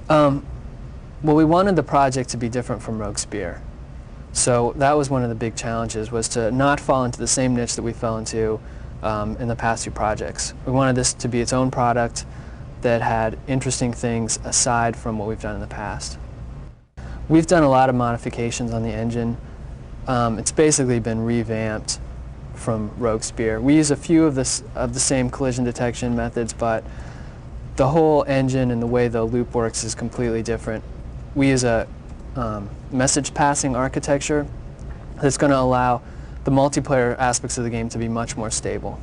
Well, we wanted the project to be different from Rogue Spear. So that was one of the big challenges, was to not fall into the same niche that we fell into in the past two projects. We wanted this to be its own product that had interesting things aside from what we've done in the past. We've done a lot of modifications on the engine. It's basically been revamped from Rogue Spear. We use a few of the same collision detection methods, but the whole engine and the way the loop works is completely different. We use a message passing architecture that's going to allow the multiplayer aspects of the game to be much more stable.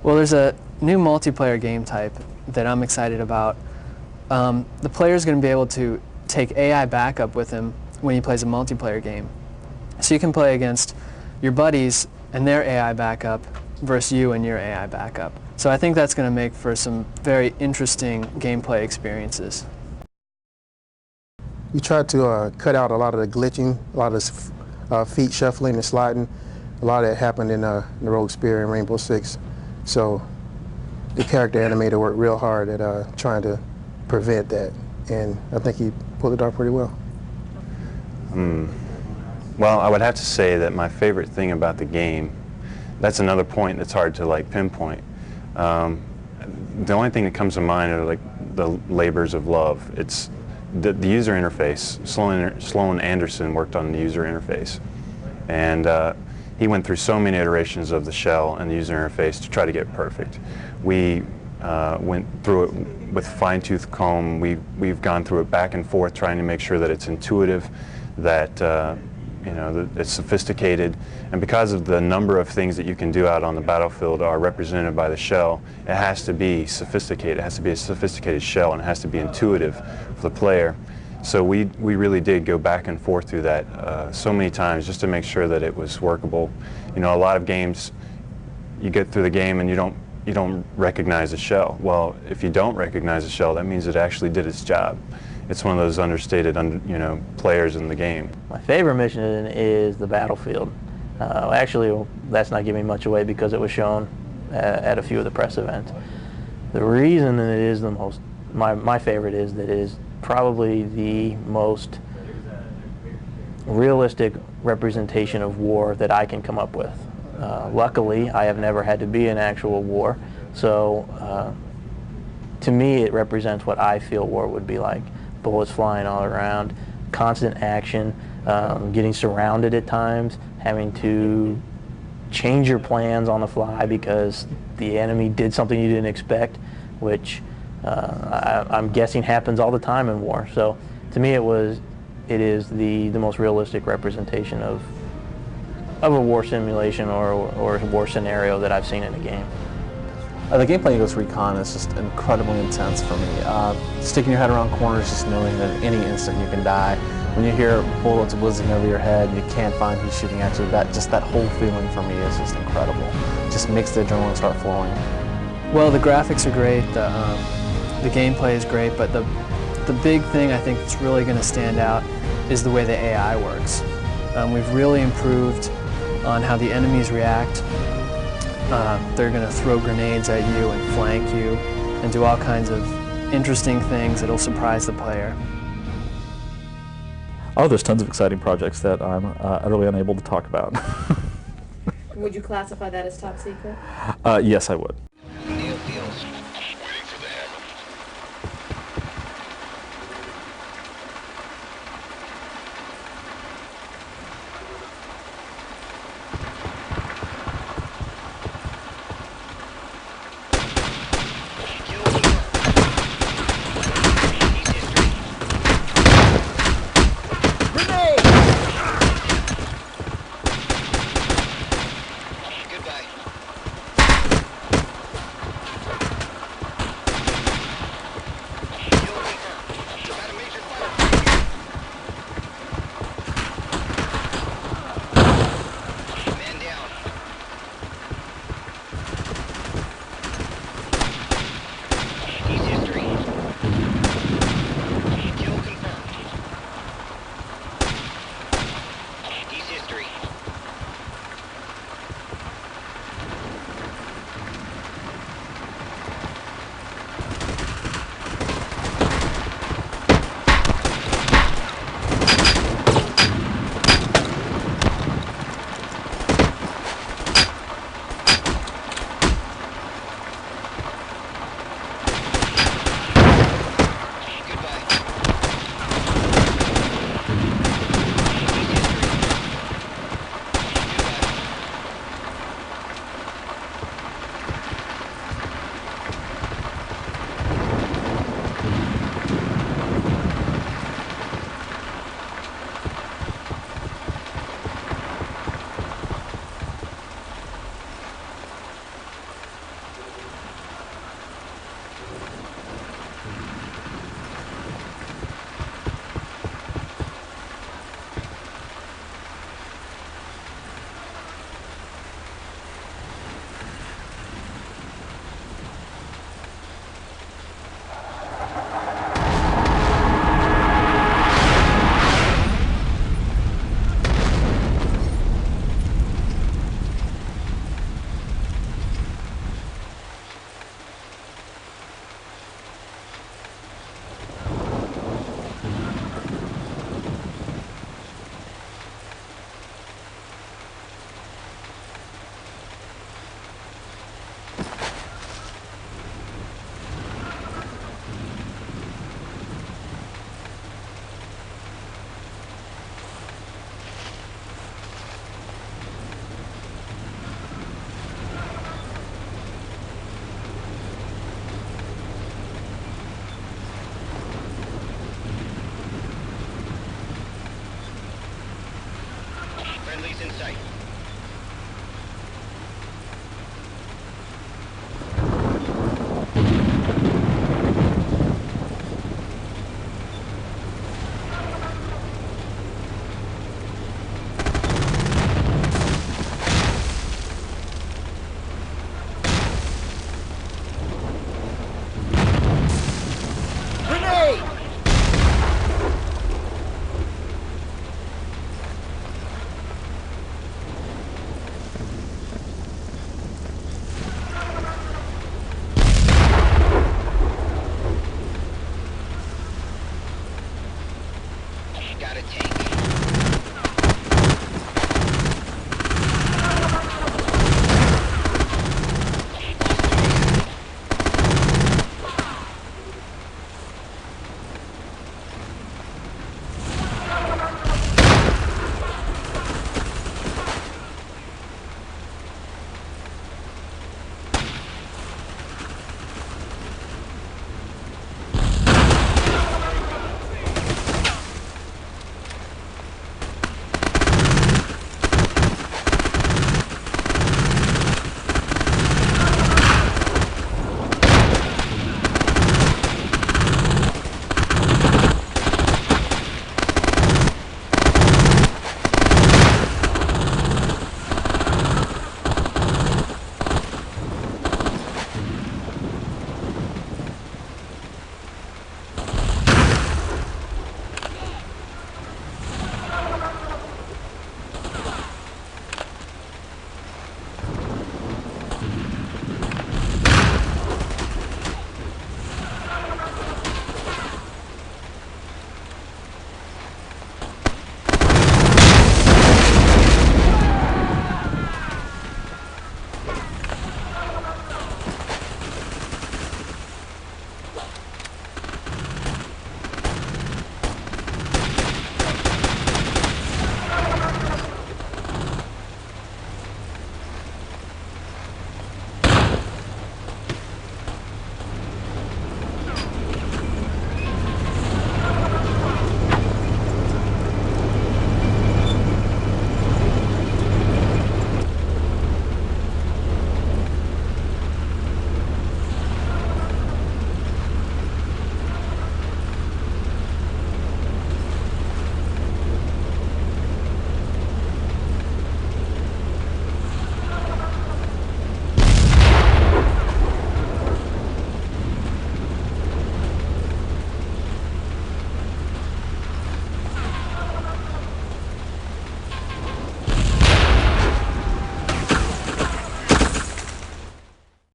Well, there's a new multiplayer game type that I'm excited about. The player is going to be able to take AI backup with him when he plays a multiplayer game. So you can play against your buddies and their AI backup versus you and your AI backup. So I think that's going to make for some very interesting gameplay experiences. We tried to cut out a lot of the glitching, a lot of the feet shuffling and sliding. A lot of that happened in the Rogue Spear and Rainbow Six. So the character animator worked real hard at trying to prevent that, and I think he pulled it off pretty well. Well, I would have to say that my favorite thing about the game, that's another point that's hard to pinpoint. The only thing that comes to mind are the labors of love. It's the user interface. Sloan Anderson worked on the user interface, and he went through so many iterations of the shell and the user interface to try to get perfect. We went through it with fine-tooth comb. We've gone through it back and forth, trying to make sure that it's intuitive, that that it's sophisticated, and because of the number of things that you can do out on the battlefield are represented by the shell, it has to be sophisticated. It has to be a sophisticated shell, and it has to be intuitive for the player. So we really did go back and forth through that so many times just to make sure that it was workable. A lot of games, you get through the game and you don't recognize the shell. Well, if you don't recognize the shell, that means it actually did its job. It's one of those understated, players in the game. My favorite mission is the battlefield. Actually, that's not giving much away because it was shown at a few of the press events. The reason that it is the most, my favorite is that it is probably the most realistic representation of war that I can come up with. Luckily, I have never had to be in actual war, so to me it represents what I feel war would be like. Bullets flying all around, constant action, getting surrounded at times, having to change your plans on the fly because the enemy did something you didn't expect, which I'm guessing happens all the time in war. So to me it is the most realistic representation of a war simulation or a war scenario that I've seen in a game. The gameplay in Ghost Recon is just incredibly intense for me. Sticking your head around corners, just knowing that at any instant you can die. When you hear bullets whizzing over your head and you can't find who's shooting at you, that whole feeling for me is just incredible. It just makes the adrenaline start flowing. Well, the graphics are great, the gameplay is great, but the big thing I think that's really going to stand out is the way the AI works. We've really improved on how the enemies react. They're going to throw grenades at you and flank you and do all kinds of interesting things that'll surprise the player. Oh, there's tons of exciting projects that I'm utterly unable to talk about. Would you classify that as top secret? Yes, I would.